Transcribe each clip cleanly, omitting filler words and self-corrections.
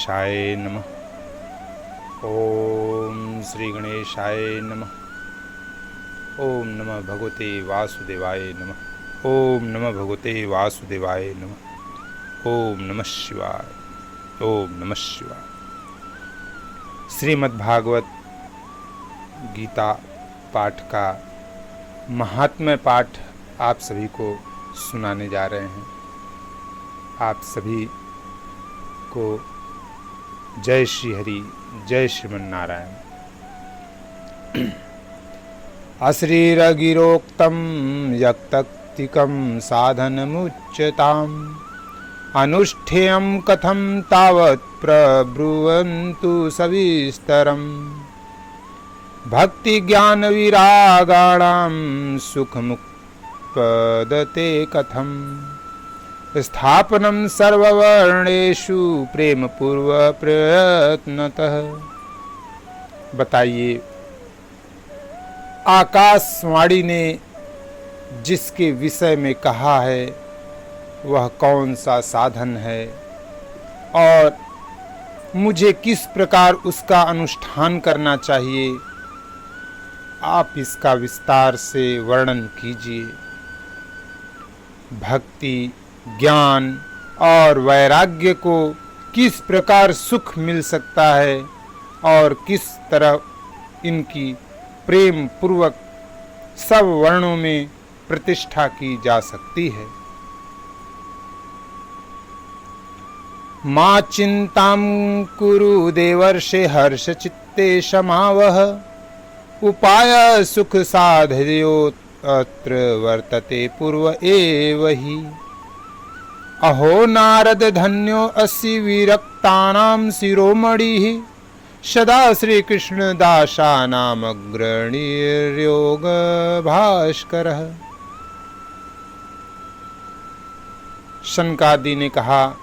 गणेशाय नमः। ओम श्री गणेशाय नमः। ओम नमः भगवते वासुदेवाय नमः। ओम नमः भगवते वासुदेवाय नमः। ओम नमः शिवाय। ओम नमः शिवाय। श्रीमद्भागवत गीता पाठ का महात्म्य पाठ आप सभी को सुनाने जा रहे हैं। आप सभी को जय श्री हरि, जय श्रीमन नारायण। अश्रीरगिरोक्तं यक्तक्तिकं साधनमुच्यताम् अनुष्ठेयं कथं तावत् प्रब्रुवन्तु सविस्तरम् भक्ति ज्ञान विरागाणां सुखमुपपदते कथं स्थापनं सर्ववर्णेषु प्रेम पूर्व प्रयत्नतः। बताइए, आकाशवाणी ने जिसके विषय में कहा है वह कौन सा साधन है और मुझे किस प्रकार उसका अनुष्ठान करना चाहिए, आप इसका विस्तार से वर्णन कीजिए। भक्ति, ज्ञान और वैराग्य को किस प्रकार सुख मिल सकता है और किस तरह इनकी प्रेम पूर्वक सब वर्णों में प्रतिष्ठा की जा सकती है। मा चिंतां कुरु देवर्षे हर्ष चित्ते समावह उपाय सुख साधयो अत्र वर्तते पूर्व एव हि। अहो नारद धन्यो असि विरक्तानां शिरोमणिः सदा श्री कृष्ण दासानामग्रणीर्योग भास्करः। शनकादि ने कहा,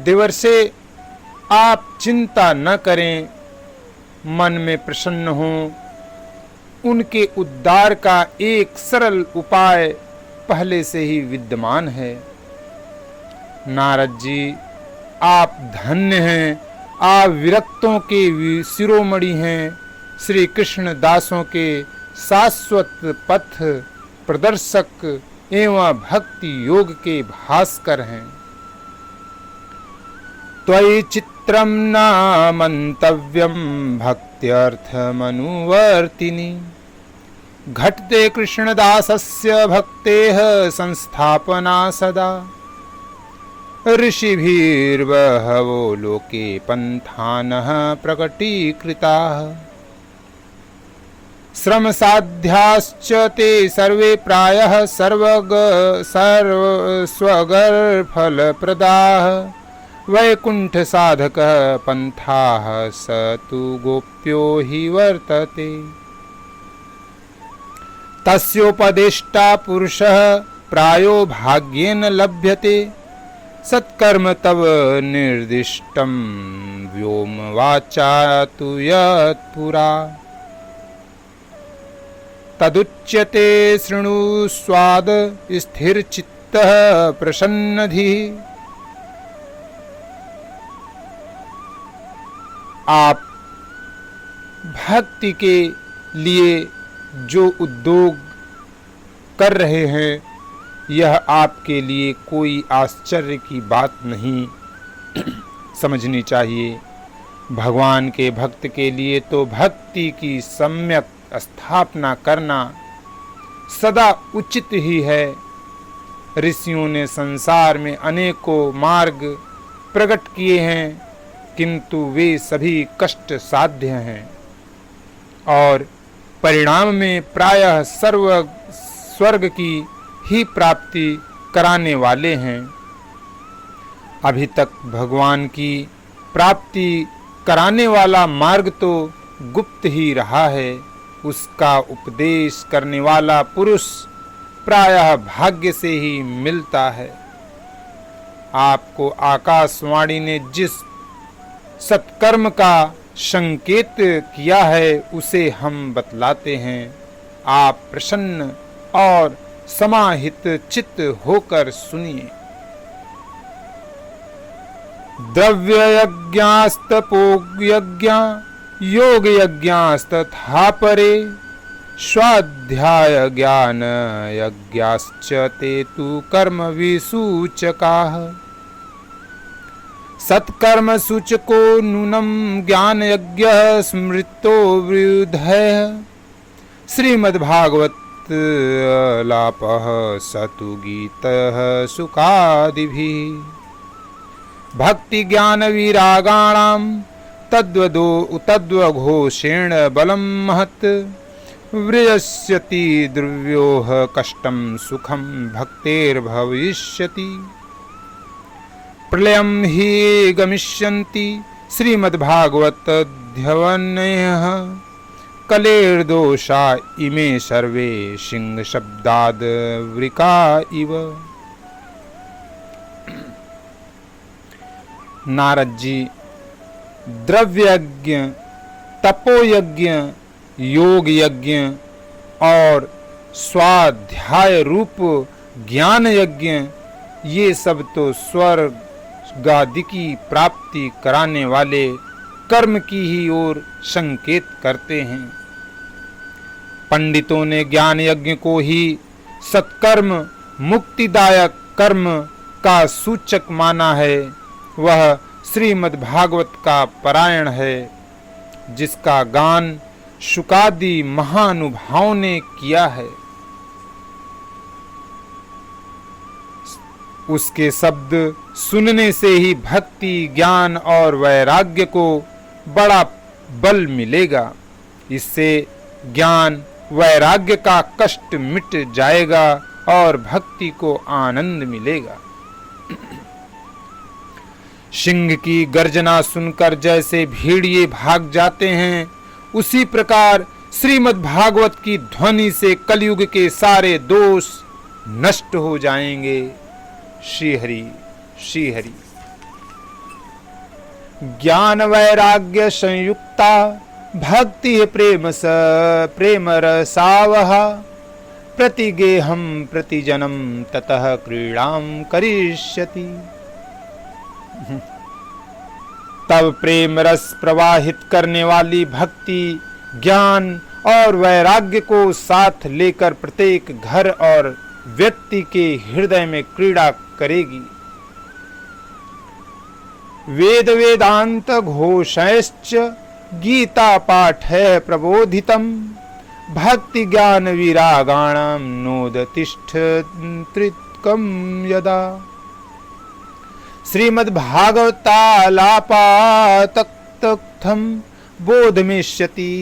देवर्षे आप चिंता न करें, मन में प्रसन्न हों। उनके उद्धार का एक सरल उपाय पहले से ही विद्यमान है। नारद जी, आप धन्य हैं, आप विरक्तों के शिरोमणि हैं, श्री कृष्ण दासों के शाश्वत पथ प्रदर्शक एवं भक्ति योग के भास्कर हैं। त्वयि चित्रं न मंतव्यं भक्त्यर्थमनुवर्तिनि घटते कृष्णदासस्य भक्तेः संस्थापना सदा। ऋषिभिर्बहवो लोके पन्थानः प्रकटीकृताः श्रमसाध्याश्च ते सर्वे प्रायः स्वगर्भफलप्रदाः वैकुंठ साधकः पन्थाः स तु गोप्यो हि वर्तते। तस्योपदेष्टा पुरुषः प्रायो भाग्येन लभ्यते सत्कर्म तव निर्दिष्टं व्योम वाचा तु यत्पुरा। तदुच्यते शृणु स्वाद स्थिरचित्तः प्रसन्नधिः। आप भक्ति के लिए जो उद्योग कर रहे हैं यह आपके लिए कोई आश्चर्य की बात नहीं समझनी चाहिए। भगवान के भक्त के लिए तो भक्ति की सम्यक स्थापना करना सदा उचित ही है। ऋषियों ने संसार में अनेकों मार्ग प्रकट किए हैं, किंतु वे सभी कष्ट साध्य हैं और परिणाम में प्रायः स्वर्ग की ही प्राप्ति कराने वाले हैं। अभी तक भगवान की प्राप्ति कराने वाला मार्ग तो गुप्त ही रहा है। उसका उपदेश करने वाला पुरुष प्रायः भाग्य से ही मिलता है। आपको आकाशवाणी ने जिस सत्कर्म का संकेत किया है उसे हम बतलाते हैं। आप प्रसन्न और समाहित चित्त होकर सुनिए। द्रव्ययज्ञास्तपोयज्ञा योगयज्ञास्तथा परे स्वाध्याय ज्ञान यज्ञाश्च ते तु कर्म विसूचकाः। सत्कर्म सूचको नूनं ज्ञान यज्ञ स्मृतो विरुद्धः। श्रीमद्भागवत लापः सतु गीतः सुखादिभिः। भक्ति ज्ञान विरागाणां तद्वघोषेण बलं महत्। वृयस्यति द्रव्योः कष्टं सुखं भक्तेर्भविष्यति। प्रलयं हि गमिष्यन्ति श्रीमद्भागवतध्यवनयः। कलेर्दोषा इमे सर्वे सिंहशब्दाद् वृका इव। नारद जी द्रव्ययज्ञ, तपोयज्ञ, योग यज्ञ और स्वाध्याय रूप ज्ञान यज्ञ, ये सब तो स्वर्ग आदि की प्राप्ति कराने वाले कर्म की ही ओर संकेत करते हैं। पंडितों ने ज्ञान यज्ञ को ही सत्कर्म मुक्तिदायक कर्म का सूचक माना है। वह श्रीमद्भागवत का पारायण है, जिसका गान शुकादि महानुभावों ने किया है। उसके शब्द सुनने से ही भक्ति ज्ञान और वैराग्य को बड़ा बल मिलेगा। इससे ज्ञान वैराग्य का कष्ट मिट जाएगा और भक्ति को आनंद मिलेगा। सिंह की गर्जना सुनकर जैसे भेड़िए भाग जाते हैं, उसी प्रकार श्रीमद् भागवत की ध्वनि से कलयुग के सारे दोष नष्ट हो जाएंगे। श्री हरि श्री हरि। ज्ञान वैराग्य संयुक्ता भक्ति प्रेम रसावहा। प्रतिगेहम प्रतिजनम ततः क्रीड़ां करिष्यति। तब प्रेम रस प्रवाहित करने वाली भक्ति ज्ञान और वैराग्य को साथ लेकर प्रत्येक घर और व्यक्ति के हृदय में क्रीड़ा करेगी। वेद वेदांत घोषैश्च गीता पाठ है प्रबोधितम। भक्ति ज्ञान विरागाणां नोदतिष्ठत्रिकं यदा। श्रीमद्भागवतालापातक्तम् बोधमिष्यति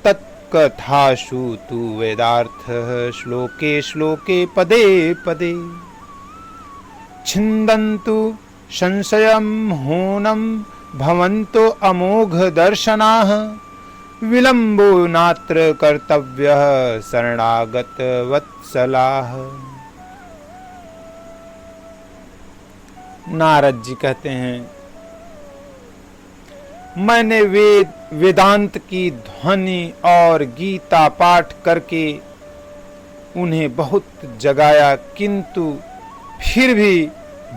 तत्कथासु तु वेदार्थः श्लोके श्लोके पदे पदे। छिन्दन्तु संशयं हूनं भवन्तो अमोघ दर्शनाः। विलम्बो नात्र कर्तव्यः शरणागत वत्सलाः। नारद जी कहते हैं, मैंने वेदांत की ध्वनि और गीता पाठ करके उन्हें बहुत जगाया, किंतु फिर भी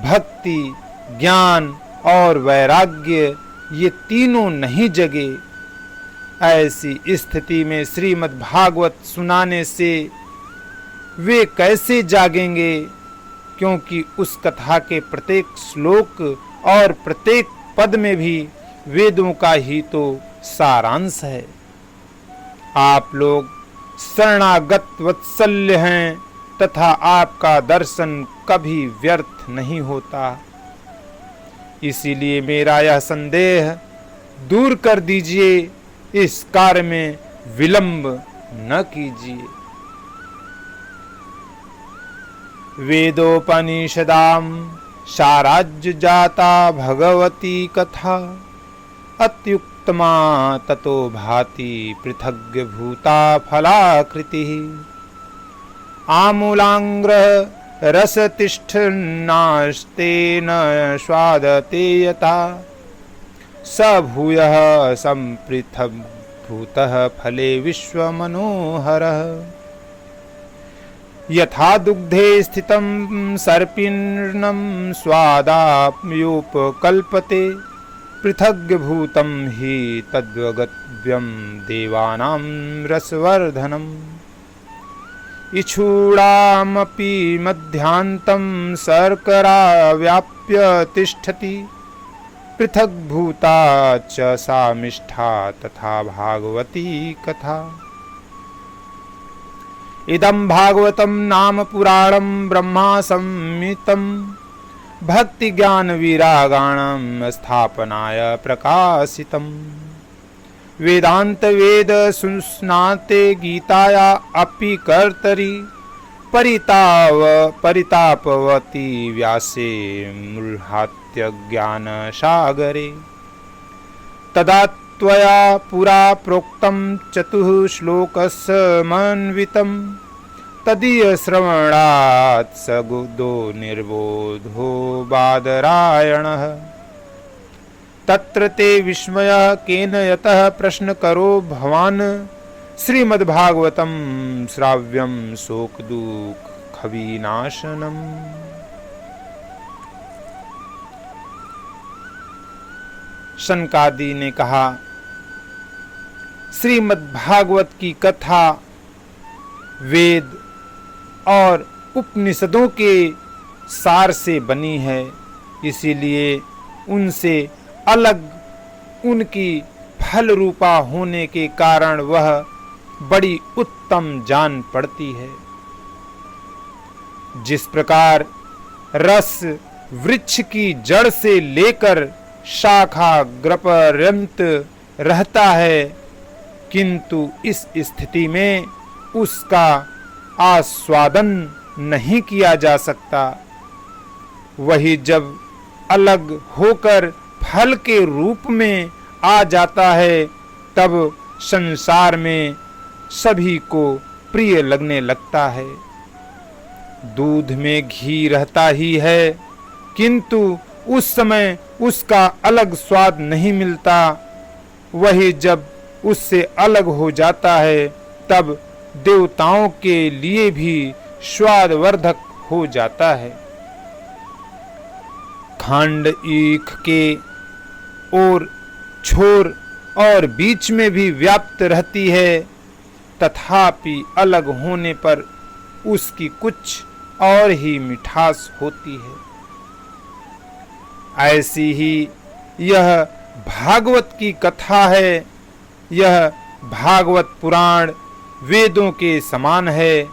भक्ति ज्ञान और वैराग्य ये तीनों नहीं जगे। ऐसी स्थिति में श्रीमद् भागवत सुनाने से वे कैसे जागेंगे, क्योंकि उस कथा के प्रत्येक श्लोक और प्रत्येक पद में भी वेदों का ही तो सारांश है। आप लोग शरणागत वत्सल्य हैं तथा आपका दर्शन कभी व्यर्थ नहीं होता। इसीलिए मेरा यह संदेह दूर कर दीजिए, इस कार्य में विलंब न कीजिए। वेदोपनिषदां साराज्य जाता भगवती कथा। अत्युत्तमा ततो भाति पृथग् भूता फलाकृतिः। आमूलाग्रह रसतिष्ठन्नास्तेन स्वादते यथा। स भूयः सम्पृथग् भूतः फले विश्वमनोहरः। यथा दुग्धे स्थितं सर्पिण्णं स्वादाप्योपकल्पते पृथग्भूतं हि तद्वगव्यं देवानां रसवर्धनम् इक्षूणामपि मध्यान्तं शर्करा व्याप्य तिष्ठति पृथग्भूता च सा मिष्ठा तथा भागवती कथा। इदं भागवतं नाम पुराणं ब्रह्मा संहितं भक्ति ज्ञान विरागाणां स्थापनाय प्रकाशितम् वेदांत वेद सुस्नाते गीताया अपि कर्तरि परितापवती व्यासे मुल्हात्य ज्ञान सागरे तदा त्वया पुरा प्रोक्तं चतुश्लोकसमन्वितं तदीय श्रवणात् सगुदो निर्बोधो बादरायणः तत्र ते विस्मयः केन यतः प्रश्न करो भवान् श्रीमद्भागवतं श्राव्यं शोकदुःखविनाशनम्। शनकादि ने कहा, श्रीमद्भागवत की कथा वेद और उपनिषदों के सार से बनी है, इसीलिए उनसे अलग उनकी फल रूपा होने के कारण वह बड़ी उत्तम जान पड़ती है। जिस प्रकार रस वृक्ष की जड़ से लेकर शाखा पर्यंत रहता है, किंतु इस स्थिति में उसका आस्वादन नहीं किया जा सकता, वही जब अलग होकर फल के रूप में आ जाता है तब संसार में सभी को प्रिय लगने लगता है। दूध में घी रहता ही है, किंतु उस समय उसका अलग स्वाद नहीं मिलता, वही जब उससे अलग हो जाता है तब देवताओं के लिए भी स्वादवर्धक हो जाता है। खंड ईख के और छोर और बीच में भी व्याप्त रहती है, तथापि अलग होने पर उसकी कुछ और ही मिठास होती है। ऐसी ही यह भागवत की कथा है। यह भागवत पुराण वेदों के समान है।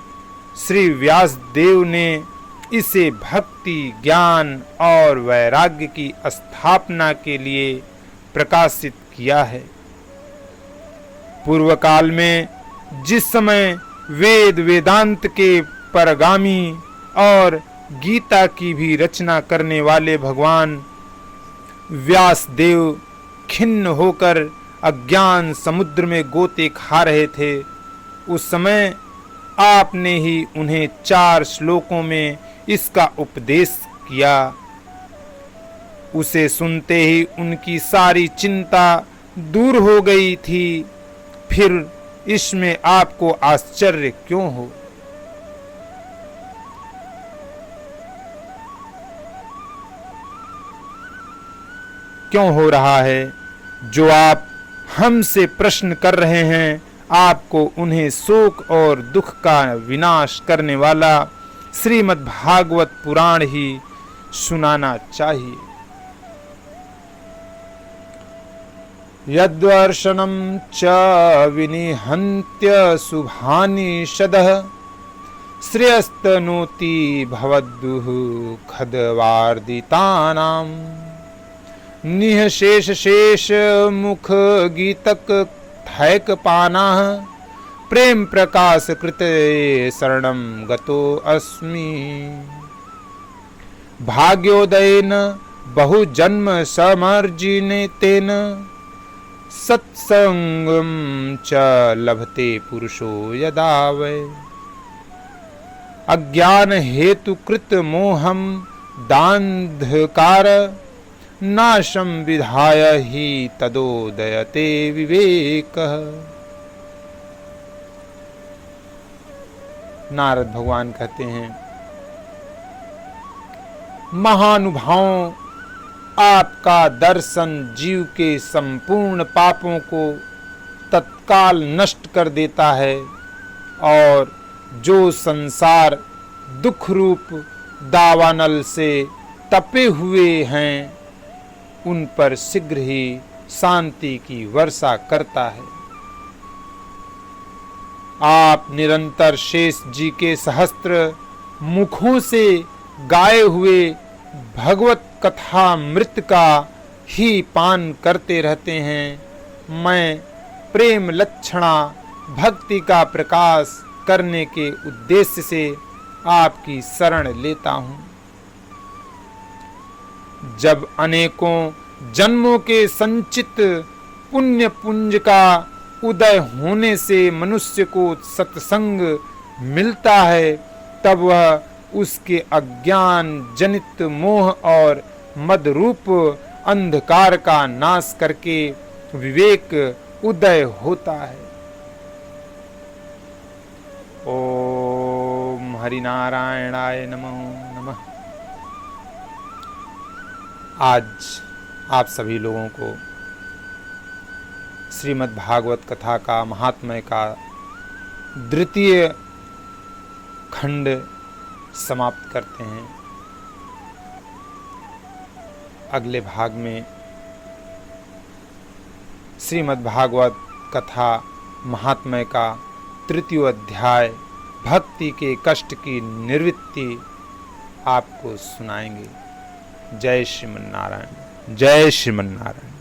श्री व्यास देव ने इसे भक्ति ज्ञान और वैराग्य की स्थापना के लिए प्रकाशित किया है। पूर्व काल में जिस समय वेद वेदांत के परगामी और गीता की भी रचना करने वाले भगवान व्यास देव खिन्न होकर अज्ञान समुद्र में गोते खा रहे थे, उस समय आपने ही उन्हें 4 श्लोकों में इसका उपदेश किया। उसे सुनते ही उनकी सारी चिंता दूर हो गई थी, फिर इसमें आपको आश्चर्य क्यों हो? क्यों हो रहा है? जो आप हमसे प्रश्न कर रहे हैं, आपको उन्हें शोक और दुख का विनाश करने वाला श्रीमद् भागवत पुराण ही सुनाना चाहिए। यद्वर्षणं च विनिहन्त्य शुभानि शदः श्रेयस्तनोति भवद्दुः खद्वार्दितानां निःशेष शेष मुख गीतक थैकपानाः प्रेम प्रकाश कृते शरणं गतो अस्मि। भाग्योदयेन बहुजन्म समर्जिनेतेन सत्संगं च लभते पुरुषो यदा वै। अज्ञान हेतु कृत मोहं दान्धकार नाशं विधाय हि तदोदयते विवेकः। नारद भगवान कहते हैं, महानुभावों, आपका दर्शन जीव के संपूर्ण पापों को तत्काल नष्ट कर देता है और जो संसार दुख रूप दावानल से तपे हुए हैं उन पर शीघ्र ही शांति की वर्षा करता है। आप निरंतर शेष जी के सहस्त्र मुखों से गाए हुए भगवत कथा मृत का ही पान करते रहते हैं। मैं प्रेम लक्षणा भक्ति का प्रकाश करने के उद्देश्य से आपकी शरण लेता हूँ। जब अनेकों जन्मों के संचित पुण्य पुंज का उदय होने से मनुष्य को सत्संग मिलता है, तब वह उसके अज्ञान जनित मोह और मद रूप अंधकार का नाश करके विवेक उदय होता है। ओम हरिनारायणाय नमः। आज आप सभी लोगों को श्रीमद् भागवत कथा का महात्म्य का द्वितीय खंड समाप्त करते हैं। अगले भाग में श्रीमद् भागवत कथा महात्म्य का तृतीय अध्याय भक्ति के कष्ट की निवृत्ति आपको सुनाएंगे। जय श्रीमन्नारायण, जय श्रीमन्नारायण।